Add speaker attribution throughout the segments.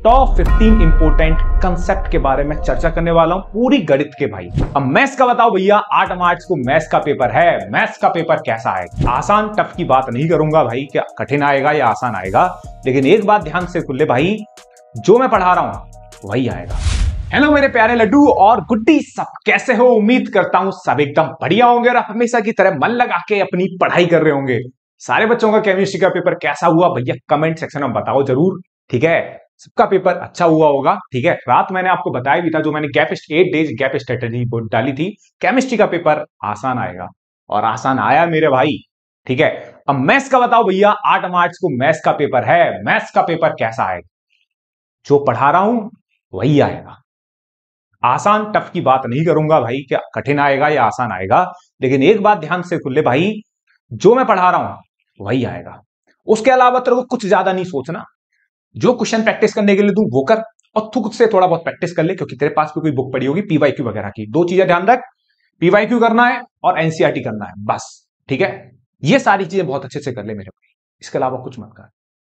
Speaker 1: Top 15 important concept के बारे में चर्चा करने वाला हूं पूरी गणित के भाई। अब मैथ्स का बताओ भैया, 8 मार्च को मैथ्स का पेपर है। मैथ्स का पेपर कैसा आएगा? आसान टफ की बात नहीं करूंगा भाई, क्या कठिन आएगा या आसान आएगा, लेकिन एक बात ध्यान से सुन ले भाई, जो मैं पढ़ा रहा हूं वही आएगा। हेलो मेरे प्यारे लड्डू और गुड्डी, सब कैसे हो? उम्मीद करता हूं सब एकदम बढ़िया होंगे और आप हमेशा की तरह मन लगा के अपनी पढ़ाई कर रहे होंगे। सारे बच्चों का केमिस्ट्री का पेपर कैसा हुआ भैया कमेंट सेक्शन में बताओ जरूर, ठीक है? सबका पेपर अच्छा हुआ होगा, ठीक है? रात मैंने आपको बताया भी था, जो मैंने 8 डेज गैप स्ट्रेटेजी डाली थी, केमिस्ट्री का पेपर आसान आएगा और आसान आया मेरे भाई, ठीक है? अब मैथ्स का बताओ भैया, 8 मार्च को मैथ्स का पेपर है। मैथ्स का पेपर कैसा आएगा? जो पढ़ा रहा हूं वही आएगा। आसान टफ की बात नहीं करूंगा भाई, क्या कठिन आएगा या आसान आएगा, लेकिन एक बात ध्यान से सुन ले भाई, जो मैं पढ़ा रहा हूं वही आएगा। उसके अलावा तेरे को कुछ ज्यादा नहीं सोचना। जो क्वेश्चन प्रैक्टिस करने के लिए तू वो कर और खुद से थोड़ा बहुत प्रैक्टिस कर ले, क्योंकि तेरे पास भी कोई बुक पड़ी होगी पीवाईक्यू वगैरह की। दो चीजें ध्यान रख, पीवाईक्यू करना है और एनसीईआरटी करना है, बस, ठीक है? ये सारी चीजें बहुत अच्छे से कर ले मेरे भाई, इसके अलावा कुछ मत कर।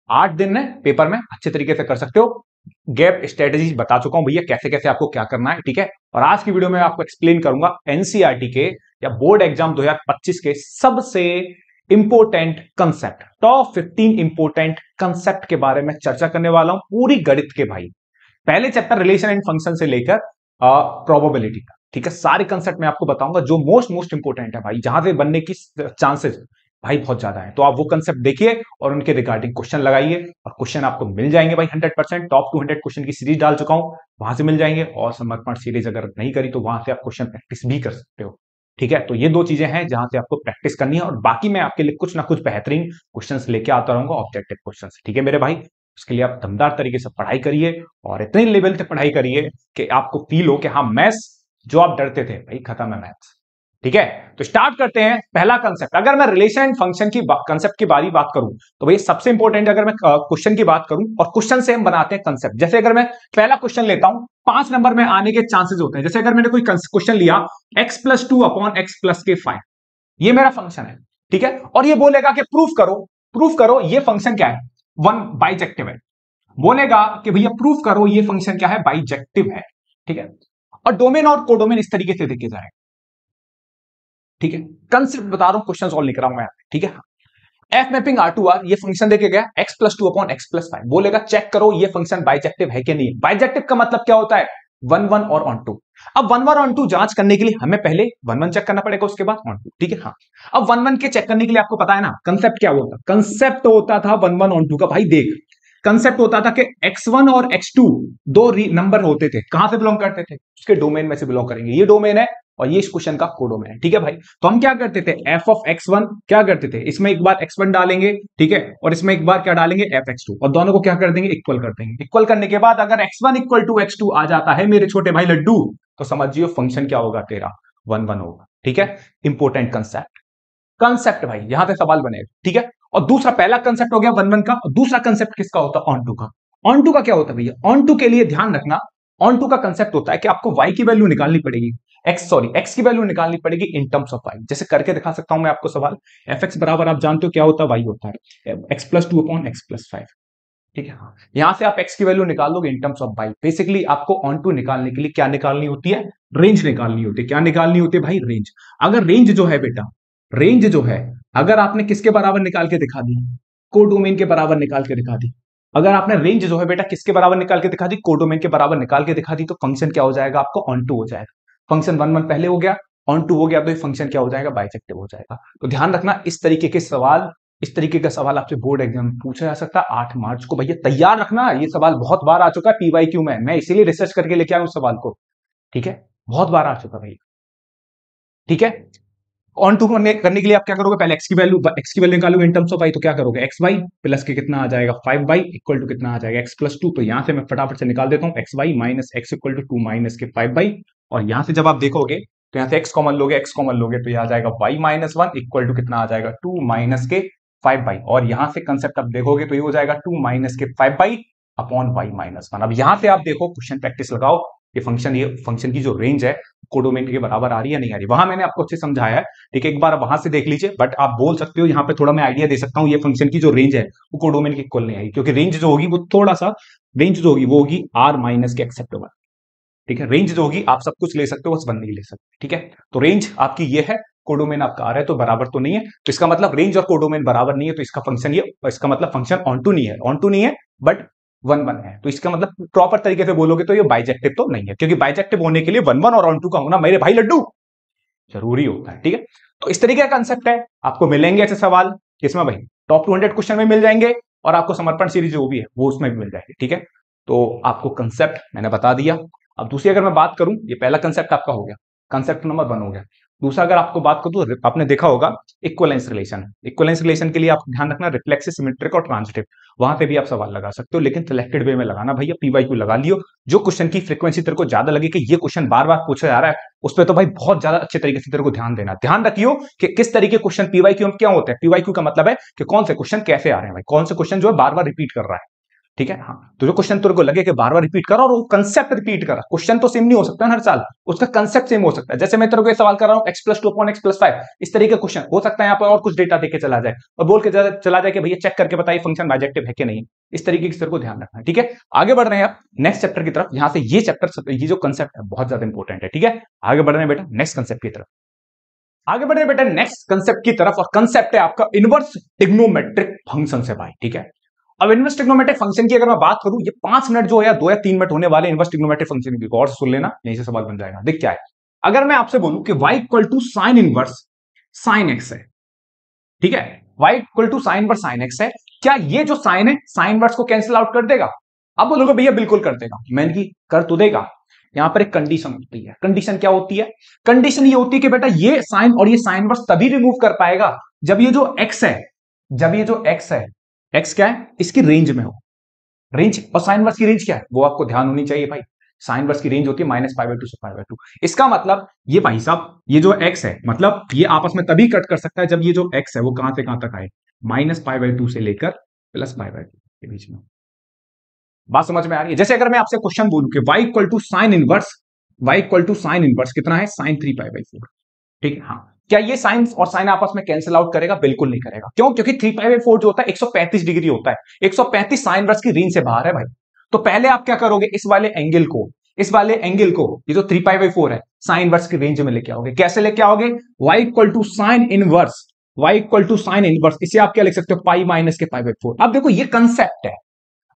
Speaker 1: 8 दिन में पेपर में अच्छे तरीके से कर सकते हो। गैप स्ट्रेटेजी बता चुका हूं भैया, कैसे कैसे आपको क्या करना है, ठीक है? और आज की वीडियो में आपको एक्सप्लेन करूंगा एनसीईआरटी के या बोर्ड एग्जाम 2025 के सबसे important concept, top 15 important concept के बारे में चर्चा करने वाला हूं पूरी गणित के भाई। पहले चैप्टर रिलेशन एंड फंक्शन से लेकर प्रोबेबिलिटी का, ठीक है? सारे कंसेप्ट मैं आपको बताऊंगा जो मोस्ट इंपोर्टेंट है भाई, जहां से बनने की चांसेस भाई बहुत ज्यादा है। तो आप वो कंसेप्ट देखिए और उनके रिगार्डिंग क्वेश्चन लगाइए और क्वेश्चन आपको मिल जाएंगे भाई 100%। टॉप 200 क्वेश्चन की सीरीज डाल चुका हूं, वहां से मिल जाएंगे। और समर्पण सीरीज अगर नहीं करी तो वहां से आप क्वेश्चन प्रैक्टिस भी कर सकते हो, ठीक है? तो ये दो चीजें हैं जहां से आपको प्रैक्टिस करनी है, और बाकी मैं आपके लिए कुछ ना कुछ बेहतरीन क्वेश्चंस लेके आता रहूंगा, ऑब्जेक्टिव क्वेश्चंस, ठीक है मेरे भाई? उसके लिए आप दमदार तरीके से पढ़ाई करिए और इतने लेवल तक पढ़ाई करिए कि आपको फील हो कि हाँ, मैथ्स जो आप डरते थे भाई खत्म है मैथ्स, ठीक है? तो स्टार्ट करते हैं। पहला कंसेप्ट, अगर मैं रिलेशन एंड फंक्शन की कंसेप्ट की बात करूं तो भाई सबसे इंपॉर्टेंट, अगर मैं क्वेश्चन की बात करूं और क्वेश्चन से हम बनाते हैं कंसेप्ट। जैसे अगर मैं पहला क्वेश्चन लेता हूं, 5 नंबर में आने के चांसेस होते हैं। जैसे अगर मैंने कोई क्वेश्चन लिया x+2 अपॉन x+5, ये मेरा फंक्शन है, ठीक है? और ये बोलेगा कि प्रूफ करो ये फंक्शन क्या है, वन बाइजेक्टिव है। बोलेगा कि भैया प्रूफ करो ये फंक्शन क्या है, बाइजेक्टिव है, ठीक है? और डोमेन और कोडोमेन इस तरीके से देखे जाएगा, ठीक है? कंसेप्ट बता रहा हूं, क्वेश्चन सॉल्व नहीं कर रहा हूं मैं, ठीक है? एफ मैपिंग R2R, ये फंक्शन देके गया x+2 अपॉन x+5, बोलेगा चेक करो ये फंक्शन बाइजेक्टिव है कि नहीं। बाइजेक्टिव का मतलब क्या होता है? 1 1 और ऑन 2। अब 1 1 ऑन 2 जांच करने के लिए हमें पहले 1 1 चेक करना पड़ेगा, उसके बाद ऑन 2, ठीक है? हाँ, अब 1 1 के चेक करने के लिए आपको पता है ना कंसेप्ट क्या होता? कंसेप्ट होता था 1 1 ऑन 2 का। भाई देख, कंसेप्ट होता था कि x1 और x2 दो नंबर होते थे, कहां से बिलोंग करते थे? उसके डोमेन में से बिलोंग करेंगे। ये डोमेन है और ये इस क्वेश्चन का कोडोमेन है, ठीक है भाई? तो हम क्या करते थे, f ऑफ x1 क्या करते थे, इसमें एक बार x1 डालेंगे, ठीक है? और इसमें एक बार क्या डालेंगे, fx2, और दोनों को क्या कर देंगे, इक्वल कर देंगे। इक्वल करने के बाद अगर x1 इक्वल टू x2 आ जाता है मेरे छोटे भाई लड्डू, तो समझिए फंक्शन क्या होगा तेरा, 1 1 होगा, ठीक है? इंपोर्टेंट कंसेप्ट भाई, यहां से सवाल बनेगा, ठीक है? और दूसरा, पहला कंसेप्ट हो गया 1 1 का, और दूसरा कंसेप्ट किसका होता है, ऑन 2 का। ऑन 2 का क्या होता है भैया? ऑन 2 के लिए ध्यान रखना, ऑन 2 का कंसेप्ट होता है कि आपको y की वैल्यू निकालनी पड़ेगी, x की वैल्यू निकालनी पड़ेगी इन टर्म्स ऑफ y। जैसे करके दिखा सकता हूं मैं आपको सवाल। fx बराबर आप जानते हो क्या होता है, y होता है x+2 अपॉन x+5, ठीक है? हाँ, यहां से आप x की वैल्यू निकाल लोगे in terms of y। Basically आपको ऑन 2 निकालने के लिए क्या निकालनी होती है, रेंज निकालनी होती है। क्या निकालनी होती है भाई, रेंज। अगर रेंज जो है बेटा, रेंज जो है, अगर आपने किसके बराबर निकाल के दिखा दी, कोडोमेन के बराबर निकाल के दिखा दी, अगर आपने रेंज जो है बेटा किसके बराबर निकाल के दिखा दी, कोडोमेन के बराबर निकाल के दिखा दी, तो फंक्शन क्या हो जाएगा आपको, ऑन 2 हो जाएगा। फंक्शन 1 1 पहले हो गया, ऑन 2 हो गया, तो ये फंक्शन क्या हो जाएगा, बाइजेक्टिव हो जाएगा। तो ध्यान रखना, इस तरीके के सवाल, इस तरीके का सवाल आपसे बोर्ड एग्जाम में पूछा जा सकता है 8 मार्च को। भैया तैयार रखना, ये सवाल बहुत बार आ चुका है पीवाईक्यू में, मैं इसीलिए रिसर्च करके लेके आया हूं सवाल को, ठीक है? बहुत बार आ चुका भैया, ठीक है? ऑन 2 करने के लिए आप क्या करोगे, पहले x की वैल्यू निकालोगे इन टर्म्स ऑफ y, तो क्या करोगे, xy प्लस के कितना आ जाएगा 5y इक्वल टू कितना आ जाएगा x+2। तो यहां से मैं फटाफट से निकाल देता हूं, xy minus x equal to 2 minus के 5y। और यहां से जब आप देखोगे तो यहां से x कॉमन लोगे तो यह आ जाएगा y माइनस 1 इक्वल टू कितना आ जाएगा 2 माइनस के 5y। और यहां से कंसेप्ट आप देखोगे तो ये हो जाएगा 2 माइनस के 5y अपॉन y माइनस 1। अब यहां से आप देखो, क्वेश्चन प्रैक्टिस लगाओ, ये फंक्शन की जो रेंज है कोडोमेन के बराबर आ रही है नहीं आ रही, वहां मैंने आपको अच्छे समझाया है, ठीक है, एक बार वहां से देख लीजिए। बट आप बोल सकते हो यहाँ पे थोड़ा मैं आइडिया दे सकता हूँ, ये फंक्शन की जो रेंज है वो कोडोमेन के इक्वल नहीं आएगी, क्योंकि रेंज जो होगी वो थोड़ा सा, रेंज जो होगी वो होगी आर माइनस के एक्सेप्टेबल, ठीक है। रेंज जो होगी आप सब कुछ ले सकते हो, बस वन नहीं ले सकते, ठीक है। तो रेंज आपकी ये है, कोडोमेन आपका आ रहा है तो बराबर तो नहीं है, तो इसका मतलब रेंज और कोडोमेन बराबर नहीं है, तो इसका फंक्शन ये, इसका मतलब फंक्शन ऑन टू नहीं है, ऑन टू नहीं है बट वन वन है, तो इसका मतलब प्रॉपर तरीके से बोलोगे तो ये बाइजेक्टिव तो नहीं है, क्योंकि बाइजेक्टिव होने के लिए वन वन और ऑन टू का होना मेरे भाई लड्डू जरूरी होता है, ठीक है। तो इस तरीके का कंसेप्ट है, आपको मिलेंगे ऐसे सवाल किसमें भाई, टॉप 200 क्वेश्चन में मिल जाएंगे, और आपको समर्पण सीरीज जो भी है वो उसमें भी मिल जाएगी, ठीक है। तो आपको कंसेप्ट मैंने बता दिया। अब दूसरी अगर मैं बात करूं, ये पहला कंसेप्ट आपका हो गया, कंसेप्ट नंबर 1 हो गया। दूसरा अगर आपको बात करूं तो आपने देखा होगा इक्विवेलेंस रिलेशन, इक्विवेलेंस रिलेशन के लिए आप ध्यान रखना रिफ्लेक्सिव, सिमेट्रिक और ट्रांजिटिव, वहां पे भी आप सवाल लगा सकते हो, लेकिन सिलेक्टेड वे में लगाना भैया, पीवाईक्यू लगा लियो, जो क्वेश्चन की फ्रीक्वेंसी तेरे को ज्यादा लगे कि ये क्वेश्चन बार बार पूछा जा रहा है, उस पर तो भाई बहुत ज्यादा अच्छे तरीके से तेरे को ध्यान देना, ध्यान रखियो कि किस तरीके क्वेश्चन पीवाईक्यू में क्या होता है। पीवाईक्यू का मतलब है कि कौन से क्वेश्चन कैसे आ रहे हैं भाई, कौन से क्वेश्चन जो है बार बार रिपीट कर रहा है, ठीक है। हाँ, तो जो क्वेश्चन तेरे को लगे कि बार बार रिपीट करा और वो कंसेप्ट रिपीट करा, क्वेश्चन तो सेम नहीं हो सकता हर साल, उसका कंसेप्ट सेम हो सकता है। जैसे मैं तेरे को ये सवाल कर रहा हूं x+2/x+5, इस तरीके का क्वेश्चन हो सकता है, यहाँ पर और कुछ डेटा देके चला जाए और बोल के चला जाए कि भैया चेक करके बताइए फंक्शन बाइजेक्टिव है कि नहीं, इस तरीके की तेरे को ध्यान रखना है, ठीक है। आगे बढ़ रहे हैं आप नेक्स्ट चैप्टर की तरफ, यहां से ये चैप्टर, ये जो कंसेप्ट है बहुत ज्यादा इंपॉर्टेंट है, ठीक है। आगे बढ़ रहे हैं बेटा नेक्स्ट कंसेप्ट की तरफ, आगे बढ़ रहे हैं बेटा नेक्स्ट कंसेप्ट की तरफ, और कंसेप्ट है आपका इनवर्स ट्रिग्नोमेट्रिक फंक्शन से भाई, ठीक है। अब इनवर्स ट्रिग्नोमेट्रिक फंक्शन की अगर मैं बात करूं, ये 5 मिनट जो है या 2 या 3 मिनट होने वाले इनवर्स ट्रिग्नोमेट्रिक फंक्शन की, गौर से सुन लेना, यहीं से सवाल बन जाएगा। देख क्या है, अगर मैं आपसे बोलूं कि y equal to sine inverse sine x है, ठीक है, y equal to sine inverse sine x है, क्या ये जो साइन है साइन इनवर्स को कैंसिल आउट कर देगा? अब बोलोगे भैया बिल्कुल कर देगा, मैंने की कर तो देगा। यहां पर एक कंडीशन होती है, कंडीशन क्या होती है? कंडीशन ये होती है कि बेटा ये साइन और ये साइन इनवर्स तभी रिमूव कर पाएगा जब ये जो x है, जब ये जो x है, x क्या है, इसकी रेंज में हो, रेंज, और साइन इनवर्स की रेंज क्या है वो आपको ध्यान होनी चाहिए भाई, साइन इनवर्स की रेंज होती है -π/2 से π/2। इसका मतलब ये भाई साहब ये जो x है, मतलब ये आपस में तभी कट कर सकता है जब ये जो x है वो कहां से कहां तक आए, -π/2 से लेकर +π/2 के बीच में। बात समझ में आ रही है? जैसे अगर मैं आपसे क्वेश्चन बोलूं कि y equal to sine inverse, y equal to sine inverse कितना है, sin 3π/4, ठीक है। हाँ, क्या ये साइन और साइन आपस में कैंसिल आउट करेगा? बिल्कुल नहीं करेगा। क्यों? क्योंकि 3π/4 जो होता है 135 डिग्री होता है, 135 साइन इनवर्स की रेंज से बाहर है भाई। तो पहले आप क्या करोगे, इस वाले एंगल को, इस वाले एंगल को, ये जो 3π/4 है साइन इनवर्स की रेंज में लेके आओगे। कैसे लेके आओगे? y equal to sine inverse, y equal to sine inverse, इसे आप क्या लिख सकते हो, पाई माइनस के π/4। अब देखो ये कंसेप्ट है,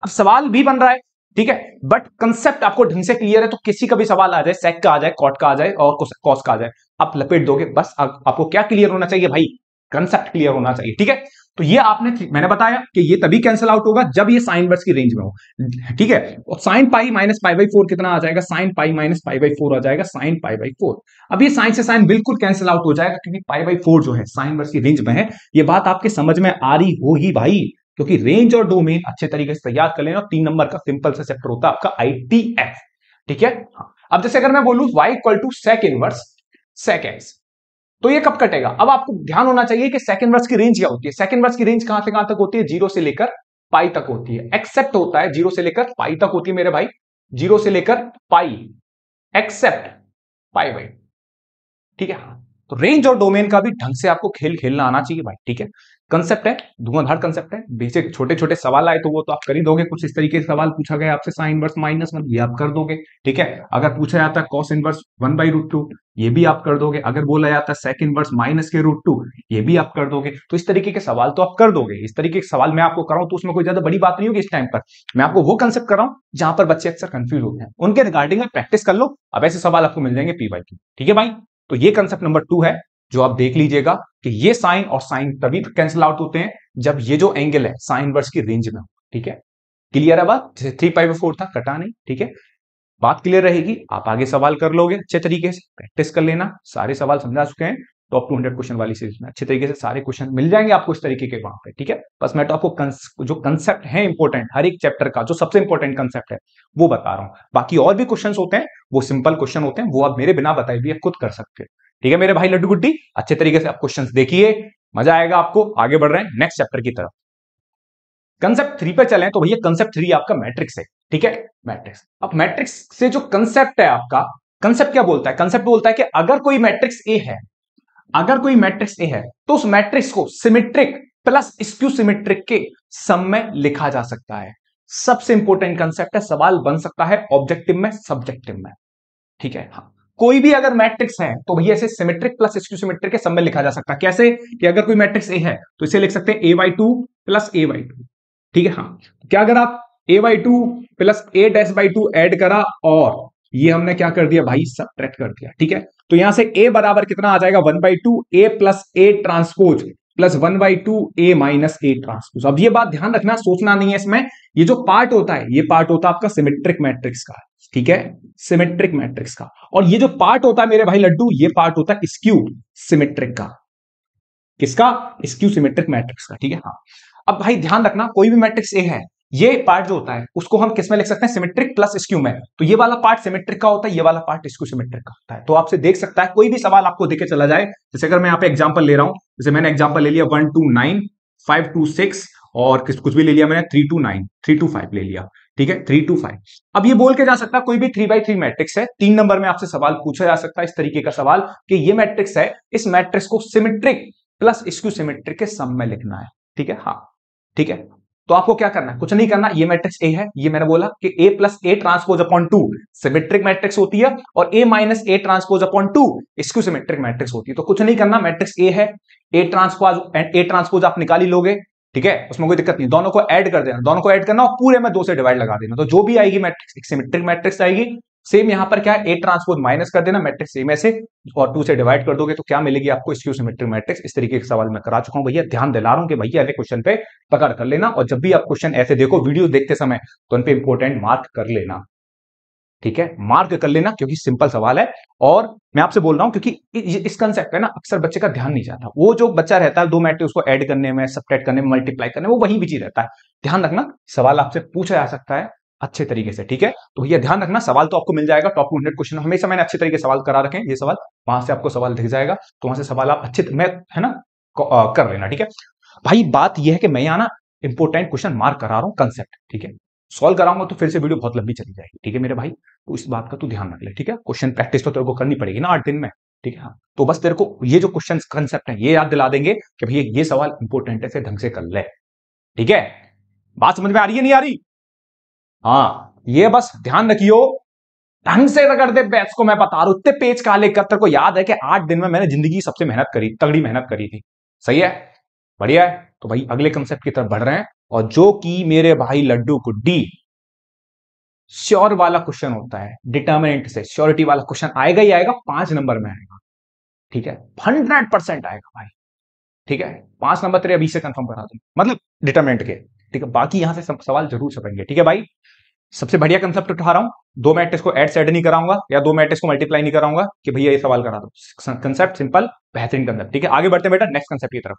Speaker 1: अब सवाल भी बन रहा है, ठीक है, बट कंसेप्ट आपको ढंग से क्लियर है तो किसी का भी सवाल आ जाए, सेक का आ जाए, कॉट का आ जाए और कॉस का आ जाए, आप लपेट दोगे। बस आपको क्या क्लियर होना चाहिए भाई, कंसेप्ट क्लियर होना चाहिए, ठीक है। तो ये आपने, मैंने बताया कि ये तभी कैंसिल आउट होगा जब ये साइन इनवर्स की रेंज में हो, ठीक है। और साइन पाई माइनस π/4 कितना आ जाएगा, साइन पाई माइनस π/4 आ जाएगा, साइन π/4। अब ये साइन से साइन बिल्कुल कैंसिल आउट हो जाएगा क्योंकि π/4 जो है साइन इनवर्स की रेंज में है। ये बात आपके समझ में आ रही होगी भाई, क्योंकि रेंज और डोमेन अच्छे तरीके से तैयार कर लेना। 3 नंबर का सिंपल सा चैप्टर होता है आपका ITF, ठीक है। हाँ। अब जैसे अगर मैं बोलूं y equal to sec inverse sec x, तो ये कब कटेगा? अब आपको ध्यान होना चाहिए कि सेक इनवर्स की रेंज क्या होती है। सेक इनवर्स की रेंज कहां से कहां तक होती है, 0 से लेकर पाई तक होती है। एक्सेप्ट होता है 0 से लेकर पाई तक होती है मेरे भाई, 0 से लेकर पाई, एक्सेप्ट π/, ठीक है। हाँ, तो रेंज और डोमेन का भी ढंग से आपको खेल खेलना आना चाहिए भाई, ठीक है। कंसेप्ट है, धुआंधार कंसेप्ट है, बेसिक छोटे छोटे सवाल आए तो वो तो आप कर ही दोगे। कुछ इस तरीके से सवाल पूछा गया आपसे, साइन इनवर्स -1, ये आप कर दोगे, ठीक है। अगर पूछा जाता है कॉस इनवर्स 1/√2, ये भी आप कर दोगे। अगर बोला जाता है सेक इनवर्स -√2, ये भी आप कर दोगे। तो इस तरीके के सवाल तो आप कर दोगे। इस तरीके के सवाल मैं आपको कराऊं तो उसमें कोई ज्यादा बड़ी बात नहीं होगी। इस टाइम पर मैं आपको वो कंसेप्ट कर रहा हूं जहां पर बच्चे अक्सर कंफ्यूज होते हैं, उनके रिगार्डिंग आप प्रैक्टिस कर लो। अब ऐसे सवाल आपको मिल जाएंगे पीवाईक्यू, ठीक है भाई। तो ये कंसेप्ट नंबर 2 है जो आप देख लीजिएगा कि ये साइन और साइन तभी कैंसिल आउट होते हैं जब ये जो एंगल है साइन इनवर्स की रेंज में हो, ठीक है। क्लियर है बात? जैसे 3π/4 था, कटा नहीं, ठीक है। बात क्लियर रहेगी, आप आगे सवाल कर लोगे अच्छे तरीके से, प्रैक्टिस कर लेना। सारे सवाल समझा चुके हैं टॉप 200 क्वेश्चन वाली सीरीज में, अच्छे तरीके से सारे क्वेश्चन मिल जाएंगे आपको इस तरीके के वहां पे, ठीक है। बस मैं तो आपको जो कंसेप्ट है इंपॉर्टेंट, हर एक चैप्टर का जो सबसे इंपॉर्टेंट कंसेप्ट है वो बता रहा हूं। बाकी और भी क्वेश्चन होते हैं वो सिंपल क्वेश्चन होते हैं, वो आप मेरे बिना बताए भी खुद कर सकते हैं, ठीक है मेरे भाई लड्डू गुड्डी। अच्छे तरीके से आप क्वेश्चंस देखिए, मजा आएगा आपको। आगे बढ़ रहे हैं नेक्स्ट चैप्टर की तरफ, कंसेप्ट 3 पे चलें तो भैया कंसेप्ट 3 आपका मैट्रिक्स है, ठीक है, मैट्रिक्स। अब मैट्रिक्स से जो कंसेप्ट है आपका कंसेप्ट क्या बोलता है? कंसेप्ट बोलता है कि अगर कोई मैट्रिक्स ए है, अगर कोई मैट्रिक्स ए है तो उस मैट्रिक्स को सिमेट्रिक प्लस स्क्यू सिमेट्रिक के सम में लिखा जा सकता है। सबसे इंपॉर्टेंट कंसेप्ट है, सवाल बन सकता है ऑब्जेक्टिव में, सब्जेक्टिव में, ठीक है। हाँ, कोई भी अगर मैट्रिक्स है तो भैया इसे सिमेट्रिक प्लस स्क्यू सिमेट्रिक के सम में लिखा जा सकता है। कैसे? कि अगर कोई मैट्रिक्स ए है तो इसे लिख सकते हैं a/2 प्लस a/2, ठीक है। हाँ, क्या अगर आप a/2 प्लस a'/2 ऐड करा और ये हमने क्या कर दिया भाई, सबट्रैक्ट कर दिया, ठीक है। तो यहां से a बराबर कितना आ जाएगा, 1/2 a plus a transpose plus 1/2 a minus a transpose. अब ये बात ध्यान रखना, सोचना नहीं है इसमें, ये जो पार्ट होता है ये पार्ट होता है आपका सिमेट्रिक मैट्रिक्स का, ठीक है, सिमेट्रिक मैट्रिक्स का। और ये जो पार्ट होता है मेरे भाई लड्डू, ये पार्ट होता है स्क्यू सिमेट्रिक का। किसका? स्क्यू सिमेट्रिक मैट्रिक्स का, ठीक है। हाँ, अब भाई ध्यान रखना, कोई भी मैट्रिक्स ए है, ये पार्ट जो होता है उसको हम किस में लिख सकते हैं, सिमेट्रिक प्लस स्क्यू में। तो ये वाला पार्ट सिमेट्रिक का होता है, ये वाला पार्ट स्क्यू सिमेट्रिक का होता है। तो आपसे देख सकता है, कोई भी सवाल आपको देके चला जाए, जैसे अगर मैं यहाँ पे एग्जांपल ले रहा हूं, जैसे मैंने एग्जांपल ले लिया 1 2 9 5 2 6 और कुछ भी ले लिया मैंने 3 2 9 3 2 5 ले लिया, ठीक है, 3 2 5। अब ये बोल के जा सकता है कोई भी 3/3 मैट्रिक्स है, 3 नंबर में आपसे सवाल पूछा जा सकता है इस तरीके का सवाल कि ये मैट्रिक्स है, इस मैट्रिक्स को सिमेट्रिक प्लस स्क्यू सिमेट्रिक के सम में लिखना है, ठीक है। हाँ, ठीक है। तो आपको क्या करना है, कुछ नहीं करना, ये मैट्रिक्स ए है, ये मैंने बोला कि a plus A transpose upon 2 symmetric matrix होती है और a minus A transpose upon 2 skew symmetric matrix होती है। तो कुछ नहीं करना, मैट्रिक्स ए है, ए ट्रांसपोज आप निकाल ही लोगे, ठीक है, उसमें कोई दिक्कत नहीं, दोनों को ऐड कर देना, दोनों को ऐड करना और पूरे में 2 से डिवाइड लगा देना, तो जो भी आएगी मैट्रिक्स एक सिमेट्रिक मैट्रिक्स आएगी। सेम यहां पर क्या है, ए ट्रांसपोज माइनस कर देना मैट्रिक्स ए में से और 2 से डिवाइड कर दोगे तो क्या मिलेगी आपको, स्क्यू सिमेट्रिक मैट्रिक्स। इस तरीके के सवाल मैं करा चुका हूं भैया, ध्यान दिला रहा हूं कि भैया ऐसे क्वेश्चन पे पकड़ कर लेना, और जब भी आप क्वेश्चन ऐसे देखो वीडियो देखते समय तो उन पे इंपॉर्टेंट मार्क कर लेना, ठीक है, मार्क कर लेना, क्योंकि सिंपल सवाल है। और मैं आपसे बोल रहा हूं क्योंकि इस कंसेप्ट पे ना अक्सर बच्चे का ध्यान नहीं जाता, वो जो बच्चा रहता है 2 मैट्रिक्स को ऐड करने में, सब्ट्रैक्ट करने में, मल्टीप्लाई करने में, वो वहीं बिजी रहता है। ध्यान रखना, सवाल आपसे पूछा जा सकता है अच्छे तरीके से, ठीक है। तो भैया ध्यान रखना, सवाल तो आपको मिल जाएगा, टॉप 200 क्वेश्चन हमेशा मैंने अच्छे तरीके से सवाल करा रखे हैं, ये सवाल वहां से आपको सवाल दिख जाएगा, तो वहां से सवाल आप अच्छे में है ना कर लेना, ठीक है भाई। बात यह है कि मैं यहाँ ना इंपोर्टेंट क्वेश्चन मार्क करा रहा हूँ कंसेप्ट, ठीक है, सॉल्व कराऊंगा तो फिर से वीडियो बहुत लंबी चली जाएगी, ठीक है मेरे भाई, तो इस बात का तू ध्यान रख ले, ठीक है। क्वेश्चन प्रैक्टिस तो तेरे को करनी पड़ेगी ना 8 दिन में, ठीक है। हाँ, तो बस तेरे को ये जो क्वेश्चन कंसेप्ट है ये याद दिला देंगे कि भैया ये सवाल इंपॉर्टेंट है, फिर ढंग से कर ले, ठीक है। बात समझ में आ रही है नहीं आ रही? हाँ, ये बस ध्यान रखियो, ढंग से रगड़ दे बैच को, मैं बता रहा हूं, इतने पेज काले कर, तेरे को याद है कि 8 दिन में मैंने जिंदगी की सबसे मेहनत करी, तगड़ी मेहनत करी थी, सही है, बढ़िया है। तो भाई अगले कंसेप्ट की तरफ बढ़ रहे हैं, और जो कि मेरे भाई लड्डू गुड्डी श्योर वाला क्वेश्चन होता है, डिटर्मिनेंट से श्योरिटी वाला क्वेश्चन आएगा ही आएगा, 5 नंबर में आएगा, ठीक है, 100% आएगा भाई, ठीक है, 5 नंबर तेरे अभी से कंफर्म करा दूं, मतलब डिटर्मिनेंट के, ठीक है। बाकी यहां से सवाल जरूर छपेंगे, ठीक है भाई। सबसे बढ़िया कंसेप्ट उठा रहा हूं, 2 मैट्रिक्स को ऐड सेड नहीं कराऊंगा या 2 मैट्रिक्स को मल्टीप्लाई नहीं कराऊंगा कि भैया ये सवाल करा दो, कंसेप्ट सिंपल, बेहतरीन कंसेप्ट, ठीक है। आगे बढ़ते बेटा नेक्स्ट कंसेप्ट की तरफ।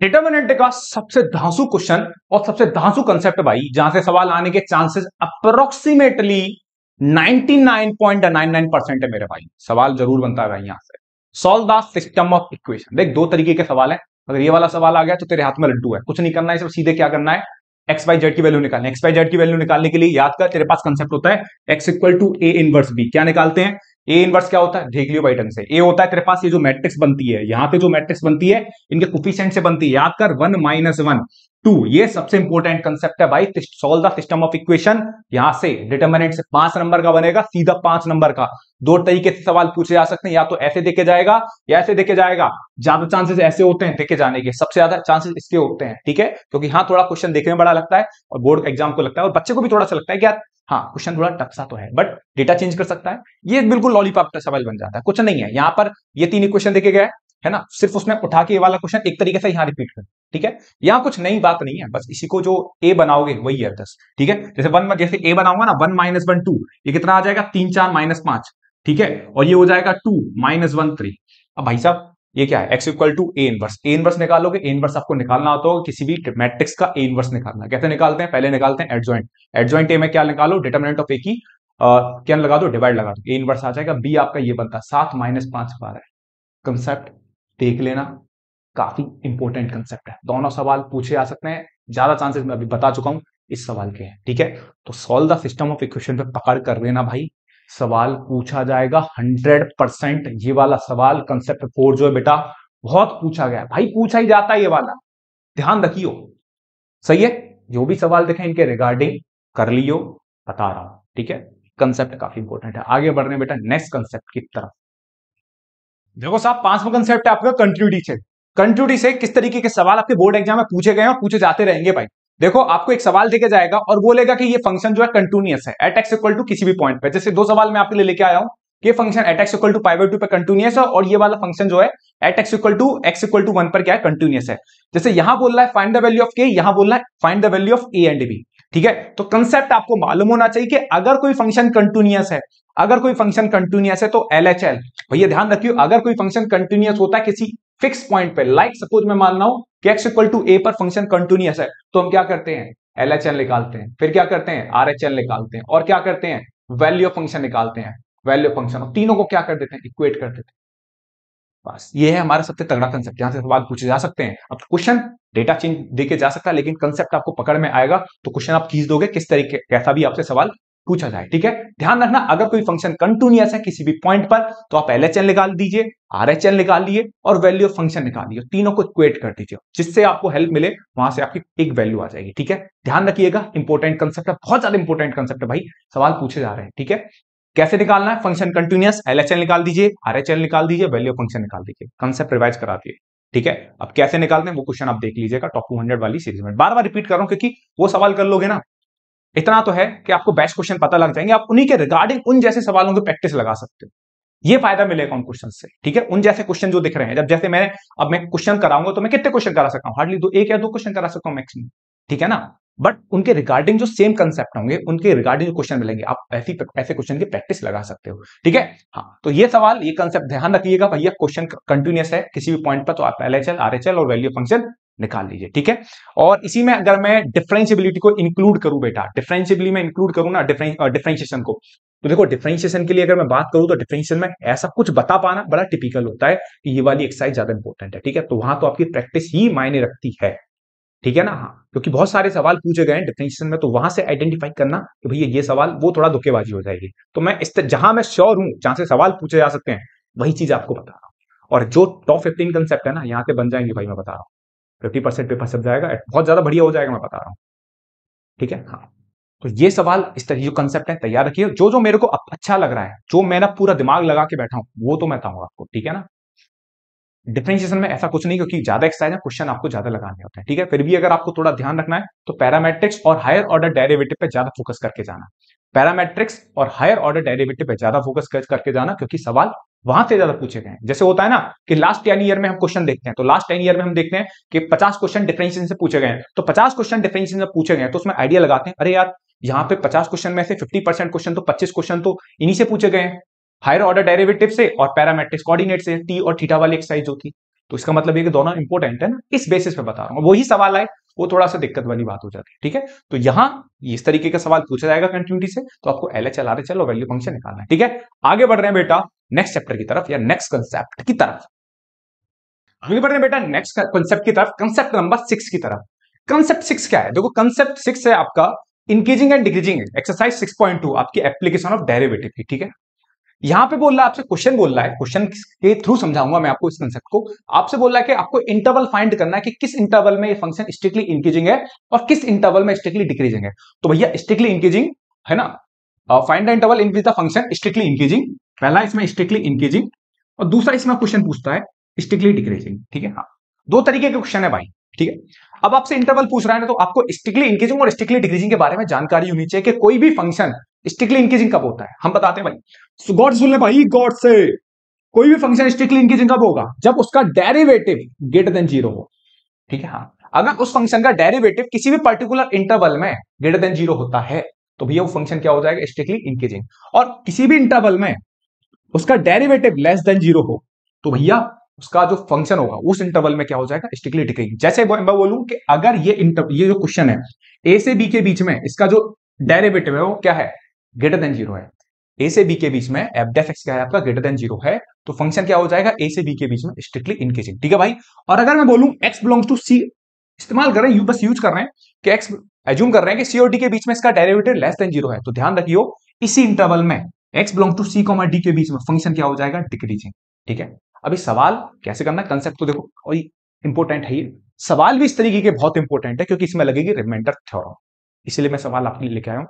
Speaker 1: डिटर्मिनेंट का सबसे धांसू क्वेश्चन और सबसे धांसू कंसेप्ट भाई, जहां से सवाल आने के चांसेस अप्रोक्सीमेटली 99.99% है मेरे भाई, सवाल जरूर बनता है भाई यहां से। Solve the system of equation. देख 2 तरीके के सवाल है, अगर ये वाला सवाल आ गया तो तेरे हाथ में लड्डू है, कुछ नहीं करना है, सिर्फ सीधे क्या करना है, एक्स वाई जेड की वैल्यू निकालनी है। एक्स वाई जेड की वैल्यू निकालने के लिए याद कर, तेरे पास कंसेप्ट होता है x equal to A inverse B. क्या निकालते हैं, ए इनवर्स क्या होता है, देख लियो भाई ढंग से, ए होता है तेरे पास ये जो मैट्रिक्स बनती है, यहां पे जो मैट्रिक्स बनती है इनके कोफिशिएंट से बनती है, याद कर 1 - 1 2। ये सबसे इंपॉर्टेंट कंसेप्ट है भाई, solve the system of equation. यहां से डिटर्मिनेंट से 5 नंबर का बनेगा, सीधा 5 नंबर का। 2 तरीके से सवाल पूछे जा सकते हैं, या तो ऐसे देखे जाएगा या ऐसे देखे जाएगा, ज्यादा चांसेस ऐसे होते हैं देखे जाने के, सबसे ज्यादा चांसेस इसके होते हैं, ठीक है, क्योंकि हाँ थोड़ा क्वेश्चन देखने में बड़ा लगता है और बोर्ड एग्जाम को लगता है और बच्चे को भी थोड़ा सा लगता है कि यार हाँ क्वेश्चन थोड़ा टफ सा तो है, बट डेटा चेंज कर सकता है, ये बिल्कुल लॉलीपॉप का सवाल बन जाता है, कुछ नहीं है। यहां पर ये 3 इक्वेशन देखे गए है ना, सिर्फ उसमें उठा के ये वाला क्वेश्चन एक तरीके से यहां रिपीट कर, ठीक है। यहां कुछ नई बात नहीं है, बस इसी को जो ए बनाओगे वही है 10, ठीक है। जैसे ए बनाऊंगा ना 1 - 1 2, ये कितना आ जाएगा 3 4 -5, ठीक है, और ये हो जाएगा 2 - 1 3। अब भाई साहब ये क्या है, x equal to A inverse, A inverse निकालोगे, ए इनवर्स आपको निकालना होता है किसी भी मैट्रिक्स का ए इनवर्स निकालना, कैसे निकालते हैं, पहले निकालते हैं एडजॉइंट, एडजॉइंट ए में क्या निकालो, डिटर्मिनेंट ऑफ ए की क्या लगा दो, डिवाइड लगा दो, ए इनवर्स आ जाएगा, बी आपका ये बनता है 7 - 5 12। कंसेप्ट देख लेना, काफी इंपॉर्टेंट कंसेप्ट है, दोनों सवाल पूछे जा सकते हैं, ज्यादा चांसेस मैं अभी बता चुका हूं इस सवाल के हैं, ठीक है। तो solve the system of equation पे पकड़ कर लेना भाई, सवाल पूछा जाएगा 100%। ये वाला सवाल कंसेप्ट 4 जो है बेटा बहुत पूछा गया है भाई, पूछा ही जाता है ये वाला, ध्यान रखियो। सही है, जो भी सवाल देखें इनके रिगार्डिंग कर लियो, बता रहा हूं, ठीक है। कंसेप्ट काफी इंपॉर्टेंट है। आगे बढ़ रहे हैं बेटा नेक्स्ट कंसेप्ट की तरफ। देखो साहब, पांचवा कंसेप्ट है आपका कंटिन्यूटी से। कंटिन्यूटी से किस तरीके के सवाल आपके बोर्ड एग्जाम में पूछे गए हैं और पूछे जाते रहेंगे भाई। देखो आपको एक सवाल देके जाएगा और बोलेगा कि ये फंक्शन जो है कंटिन्यूअस है एट एक्स इक्वल टू किसी भी पॉइंट पे। जैसे दो सवाल मैं आपके लिए लेके आया हूं कि function at x equal to pi by 2 पे कंटिन्यूअस है और ये वाला फंक्शन जो है एट एक्स इक्वल टू 1 पर क्या है, कंटिन्यूअस है। जैसे यहां बोल रहा है फाइंड द वैल्यू ऑफ के, यहां बोल रहा है find the value of a and b, ठीक है। तो कंसेप्ट आपको मालूम होना चाहिए कि अगर कोई फंक्शन कंटिन्यूअस है, अगर कोई फंक्शन कंटिन्यूअस है तो एलएचएल, भैया ध्यान रखियो, अगर कोई फंक्शन कंटिन्यूअस होता है किसी फिक्स पॉइंट पे, लाइक सपोज मैं मान रहा हूं कि x इक्वल टू ए पर फंक्शन कंटिन्यूअस है, तो हम क्या करते हैं, एलएचएल निकालते हैं, फिर क्या करते हैं, आरएचएल निकालते हैं, और क्या करते हैं, वैल्यू ऑफ फंक्शन निकालते हैं, वैल्यू ऑफ फंक्शन, तीनों को क्या कर देते हैं, इक्वेट कर देते हैं। बस ये है हमारा सबसे तगड़ा कंसेप्ट, यहां से सवाल पूछे जा सकते हैं। अब क्वेश्चन डेटा चेंज देके जा सकता है, लेकिन कंसेप्ट आपको पकड़ में आएगा तो क्वेश्चन आप खींच दोगे किस तरीके, कैसा भी आपसे सवाल पूछा जाए, ठीक है। ध्यान रखना, अगर कोई फंक्शन कंटिन्यूअस है किसी भी पॉइंट पर तो आप एलएचएल निकाल दीजिए, आरएचएल निकाल लिए और वैल्यू ऑफ फंक्शन निकाल लीजिए, तीनों को इक्वेट कर दीजिए, जिससे आपको हेल्प मिले वहां से आपकी एक वैल्यू आ जाएगी, ठीक है। ध्यान रखिएगा, इंपॉर्टेंट कंसेप्ट है, बहुत ज्यादा इंपॉर्टेंट कंसेप्ट है भाई, सवाल पूछे जा रहे हैं, ठीक है। कैसे निकालना है, फंक्शन कंटिन्यूअस, एलएचएल निकाल दीजिए, आरएचएल निकाल दीजिए, वैल्यू ऑफ फंक्शन निकाल दीजिए, कंसेप्ट रिवाइज करा दिए, ठीक है। अब कैसे निकालते हैं वो क्वेश्चन आप देख लीजिएगा टॉप 200 वाली सीरीज में। बार बार रिपीट कर रहा हूं क्योंकि वो सवाल कर लोगे ना, इतना तो है कि आपको बेस्ट क्वेश्चन पता लग जाएंगे, आप उन्हीं के रिगार्डिंग उन जैसे सवालों की प्रैक्टिस लगा सकते हो, ये फायदा मिलेगा उन क्वेश्चन से, ठीक है। उन जैसे क्वेश्चन जो दिख रहे हैं, जब जैसे मैं क्वेश्चन कराऊंगा तो मैं कितने क्वेश्चन करा सकता हूं, हार्डली दो, एक या दो क्वेश्चन करा सकता हूं मैक्सिमम, ठीक है ना। बट उनके रिगार्डिंग जो सेम कंसेप्ट होंगे, उनके रिगार्डिंग जो क्वेश्चन मिलेंगे, आप ऐसे क्वेश्चन की प्रैक्टिस लगा सकते हो, ठीक है। हाँ, तो ये सवाल, ये कंसेप्ट ध्यान रखिएगा भैया, क्वेश्चन कंटिन्यूअस है किसी भी पॉइंट पर तो आप एलएचएल, आरएचएल और वैल्यू फंक्शन निकाल लीजिए, ठीक है। और इसी में अगर मैं डिफरेंशिएबिलिटी को इंक्लूड करूं बेटा, डिफरेंशिएबिलिटी में इंक्लूड करूं ना डिफरेंशिएशन को, तो देखो डिफरेंशिएशन के लिए अगर मैं बात करूं तो डिफरेंशिएशन में ऐसा कुछ बता पाना बड़ा टिपिकल होता है कि ये वाली एक्सरसाइज ज्यादा इंपॉर्टेंट है, ठीक है। तो वहां तो आपकी प्रैक्टिस ही मायने रखती है, ठीक है ना। हाँ, क्योंकि बहुत सारे सवाल पूछे गए हैं डिफरेंशिएशन में, तो वहां से आइडेंटिफाई करना कि भैया ये सवाल, वो थोड़ा धोखेबाजी हो जाएगी। तो मैं जहां मैं श्योर हूं, जहां से सवाल पूछे जा सकते हैं, वही चीज आपको बता रहा हूं। और जो टॉप 15 कंसेप्ट है ना, यहाँ से बन जाएंगे भाई, मैं बता रहा हूँ 50% पेपर सब जाएगा, बहुत ज्यादा बढ़िया हो जाएगा, मैं बता रहा हूँ, ठीक है। हाँ, तो ये सवाल, इस तरह जो कंसेप्ट है तैयार रखिए, जो जो मेरे को अच्छा लग रहा है, जो मैंने पूरा दिमाग लगा के बैठा हूं, वो तो मैं बताऊंगा आपको, ठीक है ना। डिफरेंशिएशन में ऐसा कुछ नहीं, क्योंकि ज्यादा एक्सरसाइज है, क्वेश्चन आपको ज्यादा लगाने होते हैं, ठीक है। फिर भी अगर आपको थोड़ा ध्यान रखना है तो पैरामेट्रिक्स और हायर ऑर्डर डेरिवेटिव पे ज्यादा फोकस करके जाना, पैरामेट्रिक्स और हायर ऑर्डर डेरिवेटिव पे ज्यादा फोकस करके जाना, क्योंकि सवाल वहां से ज्यादा पूछे गए हैं। जैसे होता है ना कि लास्ट 10 ईयर में हम क्वेश्चन देखते हैं, तो लास्ट 10 ईयर में हम देखते हैं कि 50 क्वेश्चन डिफरेंशिएशन से पूछे गए हैं, तो 50 क्वेश्चन डिफरेंशिएशन से पूछे गए हैं, तो उसमें आइडिया लगाते हैं, अरे यार यहाँ पे 50 क्वेश्चन में से 50% क्वेश्चन तो 25 क्वेश्चन तो इन्हीं से पूछे गए हैं, हायर ऑर्डर डेरिवेटिव से और पैरामेट्रिक्स कोऑर्डिनेट से, टी और थीटा वाली एक्सरसाइज होती। तो इसका मतलब ये कि दोनों इंपॉर्टेंट है ना, इस बेसिस पे बता रहा हूं, वही सवाल आए वो थोड़ा सा दिक्कत वाली बात हो जाती है, ठीक है। तो यहां इस तरीके का सवाल पूछा जाएगा कंटिन्यूटी से, तो आपको एलएचएल, आरएचएल और वैल्यू फंक्शन निकालना है, ठीक है। आगे बढ़ रहे हैं बेटा नेक्स्ट चैप्टर की तरफ या नेक्स्ट कंसेप्ट की तरफ। आगे बढ़ रहे हैं बेटा नेक्स्ट कंसेप्ट की तरफ, कंसेप्ट नंबर 6 की तरफ। कंसेप्ट 6 क्या है, देखो कंसेप्ट 6 है आपका इंक्रीजिंग एंड डिक्रीजिंग एक्सरसाइज 6.2, आपकी एप्लीकेशन ऑफ डेरिवेटिव की, ठीक है। यहां पे बोल रहा है आपसे, क्वेश्चन बोल रहा है, क्वेश्चन के थ्रू समझाऊंगा मैं आपको इस कंसेप्ट को। आपसे बोल रहा है कि आपको इंटरवल फाइंड करना है कि किस इंटरवल में ये फंक्शन स्ट्रिक्टली इंक्रीजिंग है और किस इंटरवल में स्ट्रिक्टली डिक्रीजिंग है। तो भैया स्ट्रिक्टली इंक्रीजिंग है ना, find the interval in which the function strictly increasing, पहला इसमें स्ट्रिक्टली इंक्रीजिंग और दूसरा इसमें क्वेश्चन पूछता है स्ट्रिक्टली डिक्रीजिंग, ठीक है। हाँ, दो तरीके के क्वेश्चन है भाई, ठीक है। अब आपसे इंटरवल पूछ रहा है ना, तो आपको स्ट्रिक्टली इंक्रीजिंग और स्ट्रिक्टली डिक्रीजिंग के बारे में जानकारी होनी चाहिए कि कोई भी फंक्शन स्ट्रिक्टली इंक्रीजिंग कब होता है। हम बताते हैं भाई, गॉड सुन ले भाई, गॉड से, कोई भी फंक्शन स्ट्रिक्टली इंक्रीजिंग कब होगा, जब उसका डेरिवेटिव ग्रेटर देन 0 हो, ठीक है। हाँ, अगर उस फंक्शन का डेरिवेटिव किसी भी पर्टिकुलर इंटरवल में ग्रेटर देन 0 होता है तो भैया वो फंक्शन क्या हो जाएगा, स्ट्रिक्टली इंक्रीजिंग। और किसी भी इंटरवल में उसका डेरिवेटिव लेस देन 0 हो तो भैया उसका जो फंक्शन होगा उस इंटरवल में क्या हो जाएगा, स्ट्रिक्टली डिक्रीजिंग। जैसे मैं बोलूं कि अगर ये जो क्वेश्चन है ए से बी के बीच में, इसका जो डेरिवेटिव है वो क्या है, ग्रेटर देन 0 है, ए से बी के बीच में एफ डेफ एक्स क्या है आपका, ग्रेटर देन 0 है, तो फंक्शन क्या हो जाएगा, ए से बी के बीच में स्ट्रिक्टली इंक्रीजिंग, ठीक है भाई। और अगर मैं बोलूं एक्स बिलोंग्स टू सी, इस्तेमाल कर रहे हैं, बस यूज कर रहे हैं कि एक्स एज्यूम कर रहे हैं कि सी और डी के बीच में इसका डेरिवेटिव लेस देन 0 है, तो ध्यान रखियो इसी इंटरवल में x belong to c comma d के बीच में फंक्शन क्या हो जाएगा, डिक्रीजिंग। ठीक है, अभी सवाल कैसे करना है, कंसेप्ट तो देखो और इंपॉर्टेंट है ये सवाल भी इस तरीके के बहुत इंपॉर्टेंट है क्योंकि इसमें लगेगी रिमाइंडर थ्योरम, इसलिए मैं सवाल आपके लिए लेके आया हूं।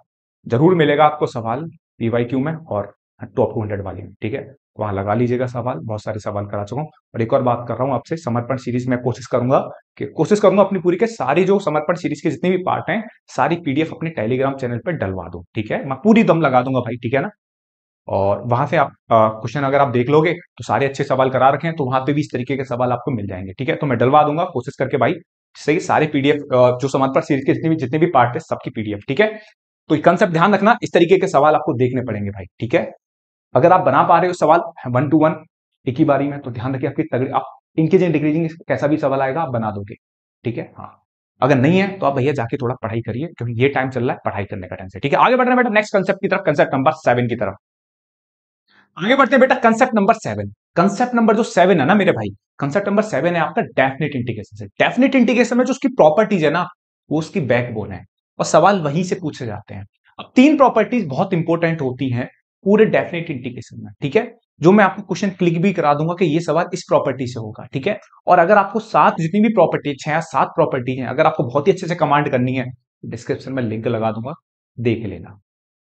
Speaker 1: जरूर मिलेगा आपको सवाल पीवाईक्यू में और टॉप 200 वाली में। ठीक है, वहां लगा लीजिएगा सवाल, बहुत सारे सवाल करा चुका हूं। और एक और बात कर रहा हूं आपसे, समर्पण सीरीज में कोशिश करूंगा अपनी पूरी के सारी जो समर्पण सीरीज के जितने भी पार्ट हैं सारी पीडीएफ अपने टेलीग्राम चैनल पर डलवा दूं। ठीक है, मैं पूरी दम लगा दूंगा भाई। ठीक है ना, और वहां से आप क्वेश्चन अगर आप देख लोगे तो सारे अच्छे सवाल करा रखे हैं, तो वहां पे भी इस तरीके के सवाल आपको मिल जाएंगे। ठीक है, तो मैं डलवा दूंगा कोशिश करके भाई, सही सारे पीडीएफ जो समर्पण सीरीज के जितने भी पार्ट है सबकी पीडीएफ। ठीक है, तो कंसेप्ट ध्यान रखना, इस तरीके के सवाल आपको देखने पड़ेंगे भाई। ठीक है, अगर आप बना पा रहे हो सवाल 1 to 1 एक ही बारी में, तो ध्यान रखिए आपकी तगड़ी, आप इंक्रीजिंग डिक्रीजिंग कैसा भी सवाल आएगा आप बना दोगे। ठीक है, हाँ अगर नहीं है तो आप भैया जाके थोड़ा पढ़ाई करिए, क्योंकि ये टाइम चल रहा है पढ़ाई करने का टाइम से। ठीक है, आगे बढ़ रहे हैं बेटा नेक्स्ट कंसेप्ट की तरफ, कंसेप्ट नंबर 7 की तरफ आगे बढ़ते हैं बेटा। कंसेप्ट नंबर 7, कंसेप्ट नंबर जो 7 है ना मेरे भाई, कंसेप्ट नंबर 7 है आपका डेफिनेट इंटीग्रेशन से। डेफिनेट इंटीग्रेशन में जो उसकी प्रॉपर्टीज है ना वो उसकी बैकबोन है, और सवाल वहीं से पूछे जाते हैं। अब 3 प्रॉपर्टीज बहुत इंपॉर्टेंट होती हैं पूरे डेफिनेट इंटीग्रेशन में। ठीक है, जो मैं आपको क्वेश्चन क्लिक भी करा दूंगा कि ये सवाल इस प्रॉपर्टी से होगा। ठीक है, और अगर आपको 7 जितनी भी प्रॉपर्टी 6 या 7 प्रॉपर्टी है, अगर आपको बहुत ही अच्छे से कमांड करनी है, डिस्क्रिप्शन में लिंक लगा दूंगा, देख लेना।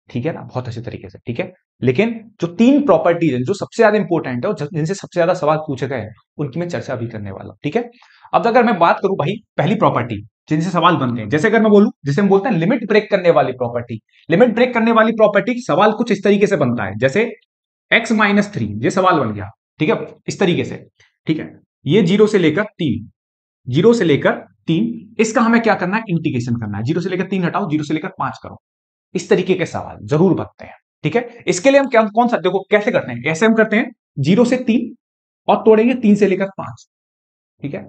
Speaker 1: ठीक है ना, बहुत अच्छे तरीके से। ठीक है, लेकिन जो 3 प्रॉपर्टीज हैं जो सबसे ज्यादा इंपॉर्टेंट है और जिनसे सबसे ज्यादा सवाल पूछे गए हैं उनकी मैं चर्चा भी करने वाला हूं। ठीक है, अब अगर मैं बात करूं भाई पहली प्रॉपर्टी जिनसे सवाल बनते हैं, जैसे अगर मैं बोलूं, जिसे हम बोलते हैं लिमिट ब्रेक करने वाली प्रॉपर्टी। लिमिट ब्रेक करने वाली प्रॉपर्टी सवाल कुछ इस तरीके से बनता है, जैसे x-3 ये सवाल बन गया। ठीक है, इस तरीके से। ठीक है, ये 0 से लेकर 3, 0 से लेकर 3, इसका हमें क्या करना है, इंटीग्रेशन करना है। 0 से लेकर 3 हटाओ, 0 से लेकर 5 करो। इस तरीके के सवाल जरूर बनते हैं। ठीक है, इसके लिए हम क्या कौन सा देखो कैसे करते हैं, ऐसे हम करते हैं 0 से 3 और तोड़ेंगे 3 से लेकर 5। ठीक है,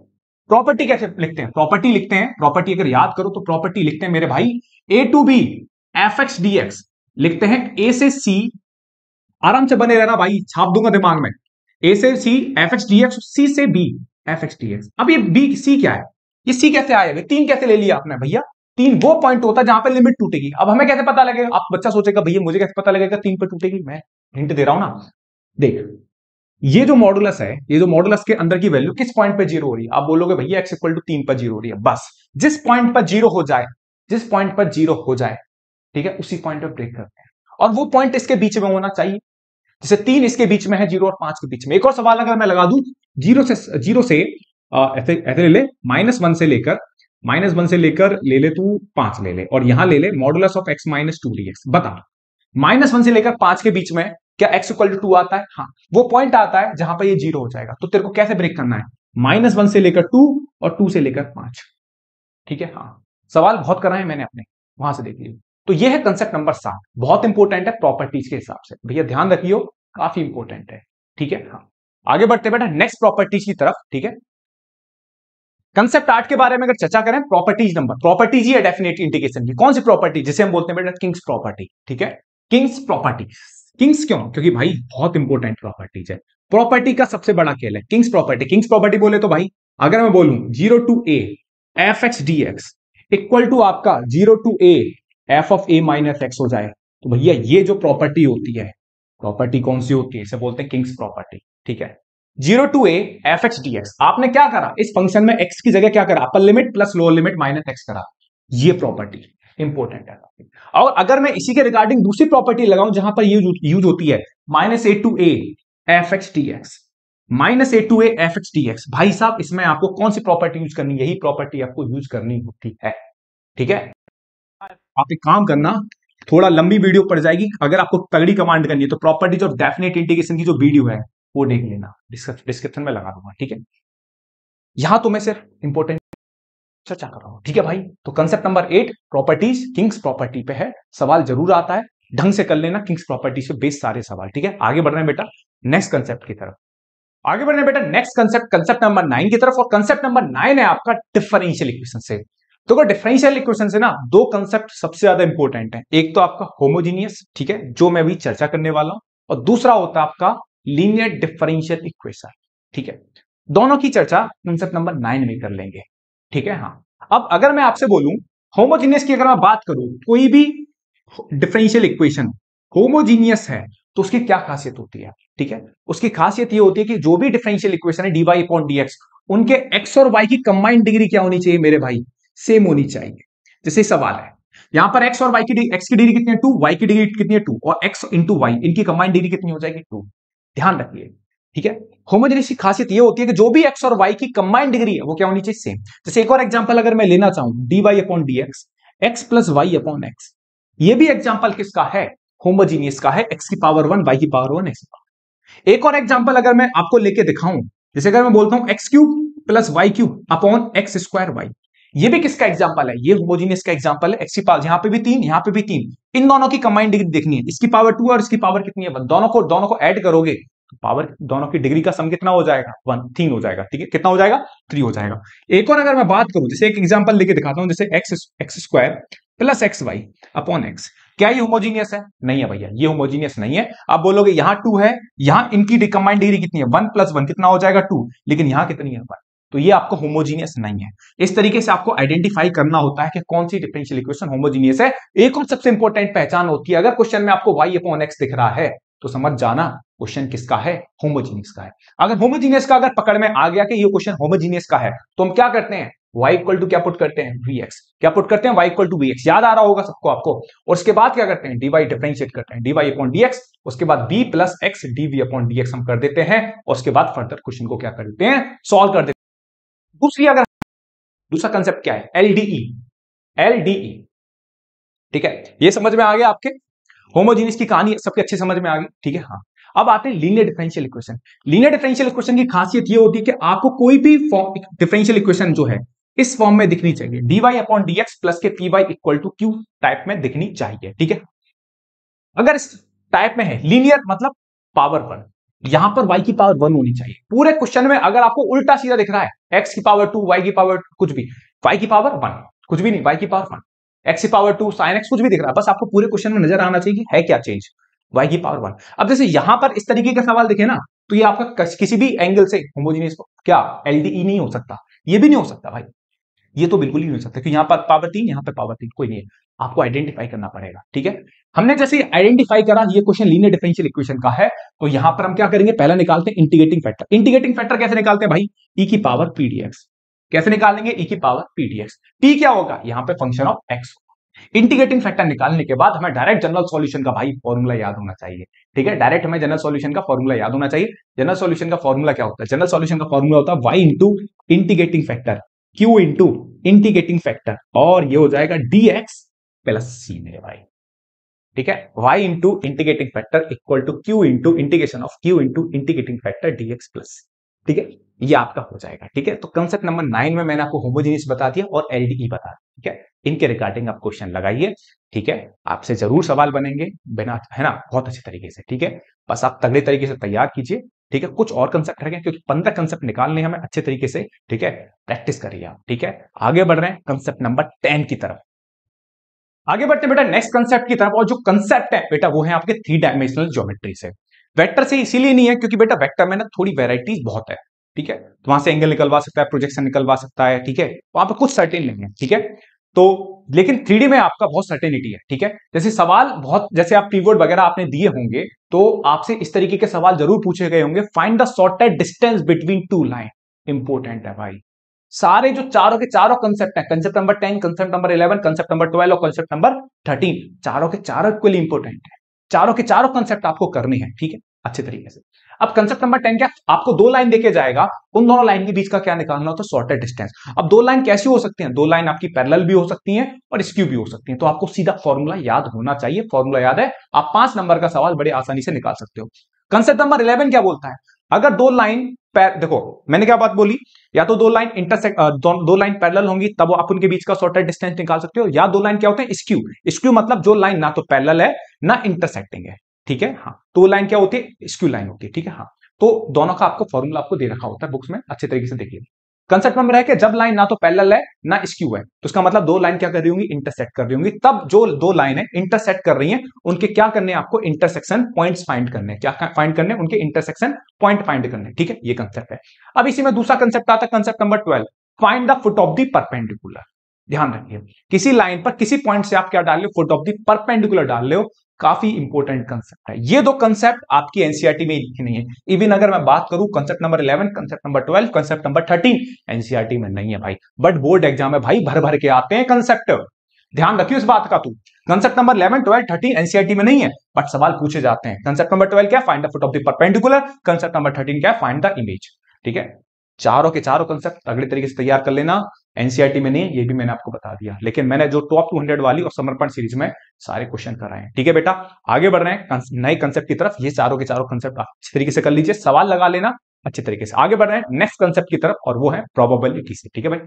Speaker 1: प्रॉपर्टी कैसे लिखते हैं, प्रॉपर्टी लिखते हैं, प्रॉपर्टी अगर याद करो तो प्रॉपर्टी लिखते हैं मेरे भाई a to b fx dx, लिखते हैं a से c, आराम से बने रहना भाई, छाप दूंगा दिमाग में, a से c fx dx, c से b fx dx। अब ये b c क्या है, ये c कैसे आएगा, 3 कैसे ले लिया आपने भैया, 3 वो पॉइंट होता है जहां पे लिमिट टूटेगी। अब हमें कैसे पता लगेगा, आप बच्चा सोचेगा भैया मुझे कैसे पता लगेगा 3 पे टूटेगी, मैं हिंट दे रहा हूं ना। देख, ये जो मॉडुलस है, ये जो मॉडुलस के अंदर की वैल्यू किस पॉइंट पे 0 हो रही है, आप बोलोगे भैया x इक्वल टू 3 पर 0 हो रही है। बस जिस पॉइंट पर 0 हो जाए, जिस पॉइंट पर 0 हो जाए, ठीक है, उसी पॉइंट पर ब्रेक करते हैं, और वो पॉइंट इसके बीच में होना चाहिए। जैसे 3 इसके बीच में है, 0 और 5 के बीच में। एक और सवाल अगर मैं लगा दूं, 0 से ऐसे ऐसे ले ले, -1 से लेकर -1 से लेकर ले ले तू 5 ले ले, और यहां ले ले मॉडुलस ऑफ x - 2 dx। बता, -1 से लेकर 5 के बीच में क्या x इक्वल टू 2 आता है, हाँ वो पॉइंट आता है जहां पर ये 0 हो जाएगा। तो तेरे को कैसे ब्रेक करना है, -1 से लेकर 2 और 2 से लेकर 5। ठीक है, हाँ सवाल बहुत कराए मैंने अपने, वहां से देख लियो। तो ये है कंसेप्ट नंबर 7, बहुत इंपॉर्टेंट है प्रॉपर्टीज के हिसाब से, भैया ध्यान रखियो, काफी इंपॉर्टेंट है। ठीक है, हाँ आगे बढ़ते बेटा नेक्स्ट प्रॉपर्टीज की तरफ। ठीक है, कंसेप्ट 8 के बारे में अगर चर्चा करें, प्रॉपर्टीज नंबर, प्रॉपर्टीज ही है डेफिनेट इंटीग्रेशन की। कौन सी प्रॉपर्टी, जिसे हम बोलते हैं बेटा किंग्स प्रॉपर्टी। ठीक है, किंग्स प्रॉपर्टी, किंग्स क्यों, क्योंकि भाई बहुत इंपॉर्टेंट प्रॉपर्टीज है, प्रॉपर्टी का सबसे बड़ा खेल है किंग्स प्रॉपर्टी। किंग्स प्रॉपर्टी बोले तो भाई अगर मैं बोलूं 0 to a fx dx equal to आपका 0 to a f of a minus x हो जाए, तो भैया ये जो प्रॉपर्टी होती है, प्रॉपर्टी कौन सी होती है, इसे बोलते हैं किंग्स प्रॉपर्टी। ठीक है, 0 to a fx dx, आपने क्या करा इस फंक्शन में x की जगह क्या करा, upper limit plus lower limit minus x करा, ये प्रॉपर्टी इंपॉर्टेंट है। और अगर मैं इसी के रिगार्डिंग दूसरी प्रॉपर्टी लगाऊं जहां पर ये यूज होती है -a to a fx dx, -a to a fx dx, भाई साहब इसमें आपको कौन सी प्रॉपर्टी यूज करनी, यही प्रॉपर्टी आपको यूज करनी होती है। ठीक है, आप एक काम करना, थोड़ा लंबी वीडियो पड़ जाएगी, अगर आपको तगड़ी कमांड करनी है तो प्रॉपर्टीज ऑफ डेफिनेट इंटीग्रेशन की जो वीडियो है वो देख लेना, डिस्क्रिप्शन में लगा दूंगा। ठीक है, यहां तो मैं सिर्फ इंपॉर्टेंट चर्चा कर रहा हूं। ठीक है भाई, तो concept number 8 properties, Kings property पे है, सवाल जरूर आता है, ढंग से कर लेना किंग्स प्रॉपर्टी से बेस्ड सारे सवाल। ठीक है, आगे बढ़ रहे हैं बेटा नेक्स्ट कंसेप्ट की तरफ, आगे बढ़ रहे हैं बेटा नेक्स्ट कंसेप्ट, कंसेप्ट नंबर 9 की तरफ। और कंसेप्ट नंबर 9 है आपका डिफरेंशियल इक्वेशन से। तो डिफरेंशियल इक्वेशन से ना दो कंसेप्ट सबसे ज्यादा इंपॉर्टेंट है, एक तो आपका होमोजीनियस, ठीक है, जो मैं भी चर्चा करने वाला हूं, और दूसरा होता है आपका लीनियर डिफरेंशियल इक्वेशन। ठीक है, दोनों की चर्चा कंसेप्ट नंबर 9 में कर लेंगे। ठीक है, हाँ अब अगर मैं आपसे बोलूं होमोजीनियस की, अगर मैं बात करूं कोई भी डिफरेंशियल इक्वेशन होमोजीनियस है, तो उसकी क्या खासियत होती है? ठीक है, उसकी खासियत ये होती है कि जो भी डिफरेंशियल इक्वेशन है dy अपॉन dx, उनके x और y की कंबाइंड डिग्री क्या होनी चाहिए मेरे भाई? सेम होनी चाहिए। जैसे सवाल है यहां पर x और y की x की डिग्री कितनी है 2, y की डिग्री कितनी है 2, और x इंटू y इनकी कंबाइंड डिग्री कितनी हो जाएगी 2। ध्यान रखिए, ठीक है। होमोजेनियस की खासियत ये होती है कि जो भी x और y की कंबाइंड डिग्री है वो क्या होनी चाहिए? सेम। जैसे एक और एग्जांपल अगर मैं लेना चाहूं dy upon dx, x plus y upon x, ये भी एग्जांपल किसका है? होमोजीनियस का है, x की पावर 1 y की पावर 1 x की पावर। एक और एग्जांपल अगर मैं आपको लेके दिखाऊं, जैसे अगर मैं बोलता हूं x cube plus y cube upon x square y, ये भी किसका एग्जांपल है? ये होमोजीनियस का एग्जांपल है। एक्स की पावर यहां पे भी 3, यहां पे भी 3, इन दोनों की कंबाइंड डिग्री देखनी है। इसकी पावर 2 और इसकी पावर कितनी है 1, दोनों को ऐड करोगे तो पावर दोनों की डिग्री का सम कितना हो जाएगा? 1, 3 हो जाएगा। ठीक है, कितना हो जाएगा? 3 हो जाएगा। एक और अगर मैं बात करूं, जैसे एक एग्जांपल लेके दिखाता हूं, जैसे x square plus x y upon x, क्या ये होमोजीनियस है? नहीं है भैया, ये होमोजीनियस नहीं है। आप बोलोगे यहां 2 है, यहां इनकी कंबाइंड डिग्री कितनी है 1 प्लस 1 कितना हो जाएगा 2, लेकिन यहां कितनी है 1, तो ये आपको होमोजीनियस नहीं है। इस तरीके से आपको आइडेंटिफाई करना होता है कि कौन सी डिफरेंशियल इक्वेशन होमोजीनियस है। एक और सबसे इंपॉर्टेंट पहचान होती है, अगर क्वेश्चन में आपको y अपॉन x दिख रहा है तो समझ जाना क्वेश्चन किसका है? होमोजीनियस का है। अगर होमोजीनियस का अगर पकड़ में आ गया कि ये क्वेश्चन होमोजीनियस का है, तो हम क्या करते हैं? y इक्वल टू क्या पुट करते हैं? vx। क्या पुट करते हैं? y इक्वल टू vx, याद आ रहा होगा सबको आपको। और उसके बाद क्या करते हैं? dy डिफरेंशिएट करते हैं, dy अपॉन dx, उसके बाद b plus x dv upon dx हम कर देते हैं, और उसके बाद फर्दर क्वेश्चन को क्या कर देते हैं? सॉल्व कर देते हैं। दूसरा कंसेप्ट क्या है? एलडीई। एलडीई, ठीक है, ये समझ में आ गया आपके? होमोजीनियस की कहानी सबके अच्छे समझ में आ गई, ठीक है। हाँ, अब आते हैं linear differential equation. Linear differential equation की खासियत ये होती है कि आपको कोई भी डिफरेंशियल इक्वेशन जो है इस फॉर्म में दिखनी चाहिए, dy अपॉन dx प्लस के py equal to q type में दिखनी चाहिए, ठीक है। अगर इस टाइप में है लीनियर मतलब पावर 1, यहां पर y की पावर 1 होनी चाहिए। पूरे क्वेश्चन में अगर आपको उल्टा सीधा दिख रहा है x की पावर 2, y की पावर कुछ भी, y की पावर 1 कुछ भी नहीं, y की पावर 1, x की पावर 2 sin x कुछ भी दिख रहा है, बस आपको पूरे क्वेश्चन में नजर आना चाहिए कि है क्या चेंज, y की पावर 1। अब जैसे यहां पर इस तरीके का सवाल दिखे ना, तो ये आपका किसी भी एंगल से होमोजेनियस क्या एलडीई नहीं हो सकता, ये भी नहीं हो सकता भाई, ये तो बिल्कुल ही नहीं हो सकता, क्योंकि यहां पर पावर 3, यहां पर पावर 3 कोई नहीं है। आपको आइडेंटिफाई करना पड़ेगा, ठीक है। हमने जैसे आइडेंटिफाई करा ये क्वेश्चन लीनियर डिफरेंशियल इक्वेशन का है, तो यहां पर हम क्या करेंगे? पहले निकालते हैं इंटीग्रेटिंग फैक्टर। इंटीग्रेटिंग फैक्टर कैसे निकालते हैं भाई? e की पावर p dx। कैसे निकालेंगे? e की पावर p dx। p क्या होगा? यहां पे function of x। Integrating factor निकालने के बाद हमें डायरेक्ट जनरल सॉल्यूशन का भाई फॉर्मूला याद होना चाहिए, ठीक है। डायरेक्ट हमें जनरल सॉल्यूशन का फॉर्मूला याद होना चाहिए। जनरल सॉल्यूशन का फॉर्मूला क्या होता है? जनरल सॉल्यूशन का फॉर्मूला होता है y into integrating factor, q into integrating factor, और ये हो जाएगा dx प्लस c मेरे भाई, ठीक है। y into integrating factor equal to q into integration of q into integrating factor dx plus, ठीक है, ये आपका हो जाएगा, ठीक है। तो कंसेप्ट नंबर 9 में मैंने आपको होमोजेनियस बता दिया और एलडीई बता दिया, ठीक है। इनके रिगार्डिंग आप क्वेश्चन लगाइए, ठीक है। आपसे जरूर सवाल बनेंगे बिना, है ना, बहुत अच्छे तरीके से, ठीक है। बस आप तगड़े तरीके से तैयार कीजिए, ठीक है। कुछ और कंसेप्ट रखें क्योंकि 15 कंसेप्ट निकालने हमें अच्छे तरीके से, ठीक है। प्रैक्टिस करिए आप, ठीक है। आगे बढ़ रहे हैं कंसेप्ट नंबर 10 की तरफ। आगे बढ़ते हैं बेटा नेक्स्ट कंसेप्ट की तरफ, और जो कंसेप्ट है बेटा वो है आपके 3 डायमेंशनल ज्योमेट्री से। वेक्टर से इसीलिए नहीं है क्योंकि बेटा वेक्टर में ना थोड़ी वेराइटीज बहुत है, ठीक है। तो वहां से एंगल निकलवा सकता है, प्रोजेक्शन निकलवा सकता है, ठीक है। वहां पर कुछ सर्टेन नहीं है, ठीक है। तो लेकिन 3D में आपका बहुत सर्टेनिटी है, ठीक है। जैसे सवाल बहुत, जैसे आप कीवर्ड वगैरह आपने दिए होंगे तो आपसे इस तरीके के सवाल जरूर पूछे गए होंगे। Find the shortest distance between two line, important है भाई। सारे जो चारों के चारों कंसेप्ट है, concept number 10, concept number 11, concept number 12 और कंसेप्ट नंबर 13, चारों के चारों इक्वली इंपोर्टेंट है। चारों के चारों कंसेप्ट आपको करने हैं, ठीक है, अच्छे तरीके से। अब कंसेप्ट नंबर 10 क्या? आपको 2 लाइन देके जाएगा, उन दोनों लाइन के बीच का क्या निकालना होता है? Shortest distance. अब 2 लाइन कैसी हो सकती हैं? 2 लाइन आपकी पैरेलल भी हो सकती हैं और स्क्यू भी हो सकती हैं। तो आपको सीधा फॉर्मूला याद होना चाहिए। फॉर्मूला याद है, आप 5 नंबर का सवाल बड़े आसानी से निकाल सकते हो। कंसेप्ट नंबर 11 क्या बोलता है? अगर 2 लाइन, देखो मैंने क्या बात बोली, या तो 2 लाइन इंटरसेक्ट, 2 लाइन पैरेलल होंगी तब आप उनके बीच का शॉर्टेस्ट डिस्टेंस निकाल सकते हो, या 2 लाइन क्या होते हैं? स्क्यू। स्क्यू मतलब जो लाइन ना तो पैरेलल है ना इंटरसेक्टिंग है, ठीक है। हाँ, तो लाइन क्या होती है? स्क्यू लाइन होती है, ठीक है। हाँ, तो दोनों का आपको फॉर्मूला आपको दे रखा होता है बुक्स में, अच्छे तरीके से देखिए। कंसेप्ट नंबर है कि जब लाइन ना तो पैरेलल है ना स्क्यू है, तो इसका मतलब 2 लाइन क्या कर रही होंगी? इंटरसेक्ट कर रही होंगी। तब जो 2 लाइन है इंटरसेक्ट कर रही हैं, उनके क्या करने हैं आपको? इंटरसेक्शन पॉइंट्स फाइंड करने हैं। क्या फाइंड करने हैं? उनके इंटरसेक्शन पॉइंट फाइंड करने हैं, ठीक है। ये कंसेप्ट है। अब इसी में दूसरा कंसेप्ट आता है, concept number 12, find the foot of the perpendicular. ध्यान रखिए, किसी लाइन पर किसी पॉइंट से आप क्या डाल रहे हो? फुट ऑफ द परपेंडिकुलर डाल रहे हो। काफी इंपॉर्टेंट कंसेप्ट है। ये दो कंसेप्ट आपकी एनसीईआरटी में लिखे नहीं है। इवन अगर मैं बात करूं concept number 11, concept number 12, concept number 13 NCERT में नहीं है भाई, बट बोर्ड एग्जाम में भाई भर भर के आते हैं कंसेप्ट। ध्यान रखियो इस बात का। तू कंसेप्ट नंबर 11, 12, 13 एनसीईआरटी में नहीं है, बट सवाल पूछे जाते हैं। कंसेप्ट नंबर 12 क्या, find the foot of the perpendicular. Concept number 13 क्या, फाइंड द इमेज। ठीक है, चारों के चारों कंसेप्ट अगले तरीके से तैयार कर लेना। एनसीईआरटी में नहीं, ये भी मैंने आपको बता दिया, लेकिन मैंने जो टॉप 200 वाली और समर्पण सीरीज में सारे क्वेश्चन कराए हैं। ठीक है बेटा, आगे बढ़ रहे हैं नए कंसेप्ट की तरफ। ये चारों के चारों कंसेप्ट आप अच्छे तरीके से कर लीजिए, सवाल लगा लेना अच्छे तरीके से। आगे बढ़ रहे हैं नेक्स्ट कंसेप्ट की तरफ, और वो है प्रोबेबिलिटी से। ठीक है भाई,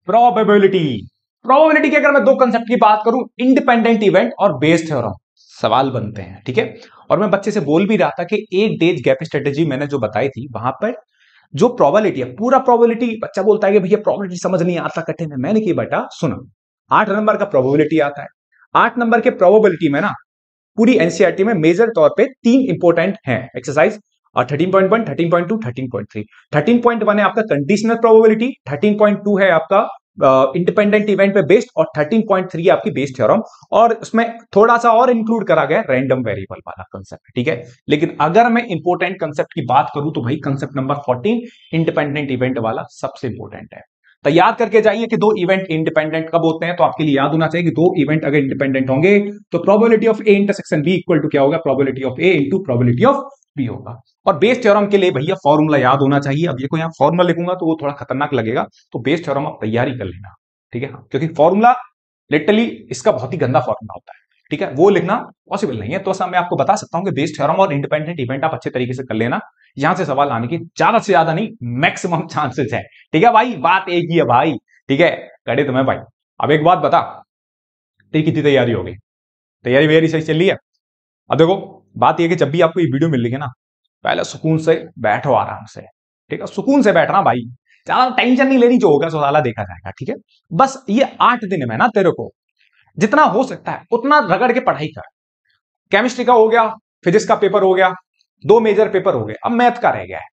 Speaker 1: प्रोबेबिलिटी। प्रोबेबिलिटी की अगर मैं दो कंसेप्ट की बात करूं, इंडिपेंडेंट इवेंट और बेस थ्योरम, सवाल बनते हैं। ठीक है, और मैं बच्चे से बोल भी रहा था कि 8 डेज गैप स्ट्रेटेजी मैंने जो बताई थी, वहां पर जो प्रोबेबिलिटी है, पूरा प्रोबेबिलिटी, बच्चा बोलता है कि भैया प्रोबेबिलिटी समझ नहीं आता, कठिन है। मैंने की बेटा सुनो, 8 नंबर का प्रोबेबिलिटी आता है। 8 नंबर के प्रोबेबिलिटी में ना पूरी एनसीईआरटी में मेजर तौर पे 3 इंपोर्टेंट हैं एक्सरसाइज, और 13.1, 13.2, 13.3। 13.1 है आपका कंडीशनल प्रोबेबिलिटी, 13.2 है आपका इंडिपेंडेंट इवेंट पे बेस्ड, और 13.3 आपकी बेस थ्योरम। और उसमें थोड़ा सा और इंक्लूड करा गया रैंडम वेरिएबल वाला कंसेप्ट। ठीक है, लेकिन अगर मैं इंपोर्टेंट कंसेप्ट की बात करूं तो भाई कंसेप्ट नंबर 14 इंडिपेंडेंट इवेंट वाला सबसे इंपोर्टेंट है। तैयार करके जाइए कि दो इवेंट इंडिपेंडेंट कब होते हैं। तो आपके लिए याद होना चाहिए कि दो इवेंट अगर इंडिपेंडेंट होंगे तो probability of A intersection B equal to क्या होगा, probability of A into probability of B होगा। और बेस थ्योरम के लिए भैया फॉर्मूला याद होना चाहिए। अब ये को यहाँ फॉर्मूला लिखूंगा तो वो थोड़ा खतरनाक लगेगा, तो बेस थ्योरम आप तैयारी कर लेना। ठीक है, क्योंकि फॉर्मूला लिटरली इसका बहुत ही गंदा फॉर्मूला होता है। ठीक है, वो लिखना पॉसिबल नहीं है। तो मैं आपको बता सकता हूं कि बेस थ्योरम और इंडिपेंडेंट इवेंट आप अच्छे तरीके से कर लेना। यहां से सवाल आने की ज्यादा से ज्यादा नहीं, मैक्सिमम चांसेस है। ठीक है भाई, बात एक ही है भाई। ठीक है, कड़े तुम्हें भाई। अब एक बात बता, तेरी कितनी तैयारी हो गई? तैयारी वेरी सही चल रही है? अब देखो, बात यह कि जब भी आपको ये वीडियो मिल रही है ना, पहले सुकून से बैठो आराम से। ठीक है, सुकून से बैठना भाई, ज्यादा टेंशन नहीं लेनी, जो होगा सो साला देखा जाएगा। ठीक है, बस ये 8 दिन में ना तेरे को जितना हो सकता है उतना रगड़ के पढ़ाई कर। केमिस्ट्री का हो गया, फिजिक्स का पेपर हो गया, 2 मेजर पेपर हो गए, अब मैथ का रह गया है।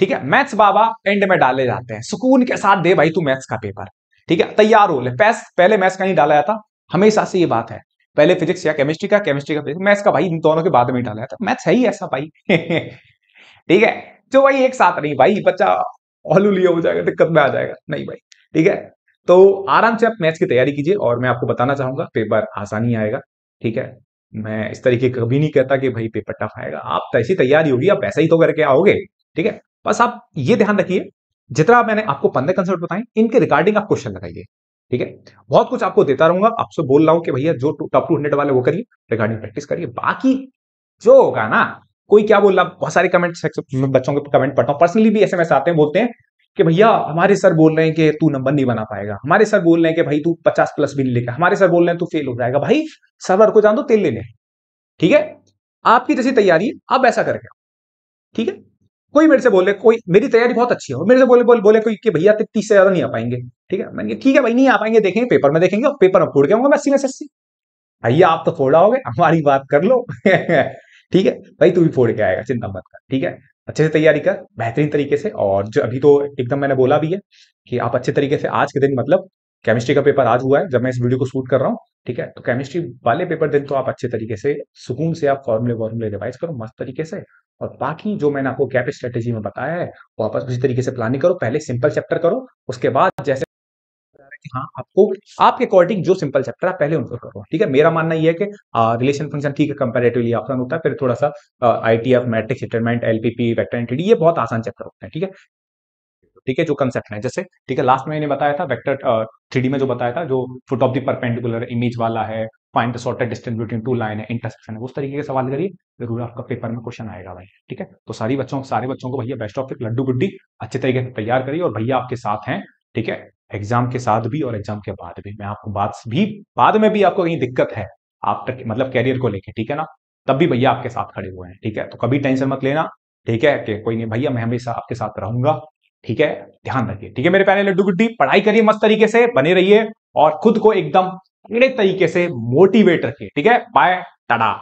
Speaker 1: ठीक है, मैथ्स बाबा एंड में डाले जाते हैं, सुकून के साथ दे भाई तू मैथ्स का पेपर। ठीक है, तैयार हो ले। पहले मैथ्स का नहीं डाला जाता, हमेशा से ये बात है। पहले फिजिक्स या केमिस्ट्री का, केमिस्ट्री का फिजिक्स, मैथ्स का भाई इन दोनों के बाद में डाला जाता। मैथ्स है ही ऐसा भाई। ठीक है, जो भाई एक साथ नहीं भाई, बच्चा ऑलू लिया हो जाएगा, दिक्कत में आ जाएगा नहीं भाई। ठीक है, तो आराम से आप मैथ्स की तैयारी कीजिए, और मैं आपको बताना चाहूंगा पेपर आसानी आएगा। ठीक है, मैं इस तरीके कभी नहीं कहता कि भाई पेपर टफ आएगा। आप ऐसी तैयारी होगी, आप ऐसा ही तो करके आओगे। ठीक है, बस आप ये ध्यान रखिए, जितना मैंने आपको 15 कंसेप्ट बताए इनके रिगार्डिंग आप क्वेश्चन लगाइए। ठीक है, बहुत कुछ आपको देता रहूंगा, आपसे बोल रहा हूं कि भैया जो टॉप 200 वाले वो करिए, रिगार्डिंग प्रैक्टिस करिए। बाकी जो होगा ना, कोई क्या बोल रहा, बहुत सारे कमेंट सेक्शन बच्चों के कमेंट पढ़ता हूं, पर्सनली भी एसएमएस आते हैं, बोलते हैं कि भैया हमारे सर बोल रहे हैं कि तू नंबर नहीं बना पाएगा, हमारे सर बोल रहे हैं कि भाई तू 50 प्लस भी नहीं लेगा, हमारे सर बोल रहे हैं तू फेल हो जाएगा। भाई सर्वर को जान दो, तेल ले ले। ठीक है, आपकी जैसी तैयारी आप ऐसा करके आओ। ठीक है, कोई मेरे से बोले, कोई मेरी तैयारी बहुत अच्छी है, और मेरे से बोले कोई कि भैया 30 से ज्यादा नहीं आ पाएंगे। ठीक है, मैंने ठीक है भाई, नहीं आ पाएंगे, देखेंगे पेपर में, देखेंगे, और पेपर में फोड़ के आऊंगा मैं 80 में से 80। भैया आप तो फोड़ा होगे, हमारी बात कर लो। ठीक है भाई, तू भी फोड़ के आएगा, चिंता मत कर। ठीक है, अच्छे से तैयारी कर बेहतरीन तरीके से। और जो अभी तो एकदम मैंने बोला भी है कि आप अच्छे तरीके से आज के दिन, मतलब केमिस्ट्री का पेपर आज हुआ है जब मैं इस वीडियो को शूट कर रहा हूँ। ठीक है, तो केमिस्ट्री वाले पेपर दिन तो आप अच्छे तरीके से सुकून से आप फॉर्मूले रिवाइज करो मस्त तरीके से। और बाकी जो मैंने आपको गैप स्ट्रेटेजी में बताया है वो आप उसी तरीके से प्लानिंग करो। पहले सिंपल चैप्टर करो, उसके बाद जैसे कि हाँ आपको आपके अकॉर्डिंग जो सिंपल चैप्टर है पहले उनको करो। ठीक है, मेरा मानना ये है कि रिलेशन फंक्शन ठीक है, कंपैरेटिवली आसान होता है, फिर थोड़ा सा ITF, matrix determinant, LPP, vector entity, ये बहुत आसान चैप्टर होते हैं। ठीक है, ठीक है, जो कंसेप्ट है जैसे, ठीक है, लास्ट में मैंने बताया था वेक्टर 3D में जो बताया था, जो foot of the perpendicular image वाला है, find the shortest distance between two line है, इंटरसेक्शन है, उस तरीके के सवाल करिए, जरूर आपका पेपर में क्वेश्चन आएगा भाई। ठीक है, तो सारे बच्चों को भैया बेस्ट ऑफ लक, लड्डू गुड्डी अच्छे तरीके से तैयार करिए, और भैया आपके साथ हैं। ठीक है, एग्जाम के साथ भी और एग्जाम के बाद भी। मैं आपको बाद में भी आपको कहीं दिक्कत है आप तक, मतलब कैरियर को लेके, ठीक है ना, तब भी भैया आपके साथ खड़े हुए हैं। ठीक है, तो कभी टेंशन मत लेना। ठीक है, कि कोई नहीं भैया, मैं हमेशा आपके साथ रहूंगा। ठीक है, ध्यान रखिए। ठीक है मेरे प्यारे लड्डू गुड्डी, पढ़ाई करिए मस्त तरीके से, बने रहिए, और खुद को एकदम तरीके से मोटिवेट रखिए। ठीक है, बाय, टाटा।